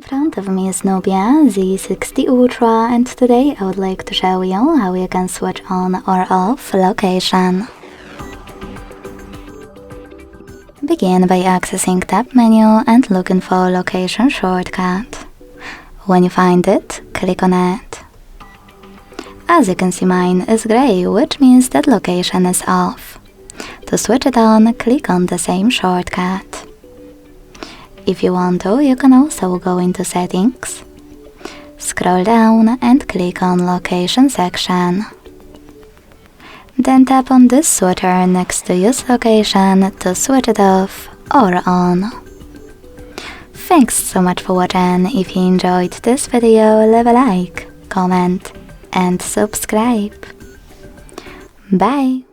In front of me is Nubia Z60 Ultra, and today I would like to show you how you can switch on or off location. Begin by accessing tab menu and looking for location shortcut. When you find it, click on it. As you can see, mine is grey, which means that location is off. To switch it on, click on the same shortcut. If you want to, you can also go into settings, scroll down and click on location section. Then tap on this switcher next to use location to switch it off or on. Thanks so much for watching. If you enjoyed this video, leave a like, comment and subscribe. Bye!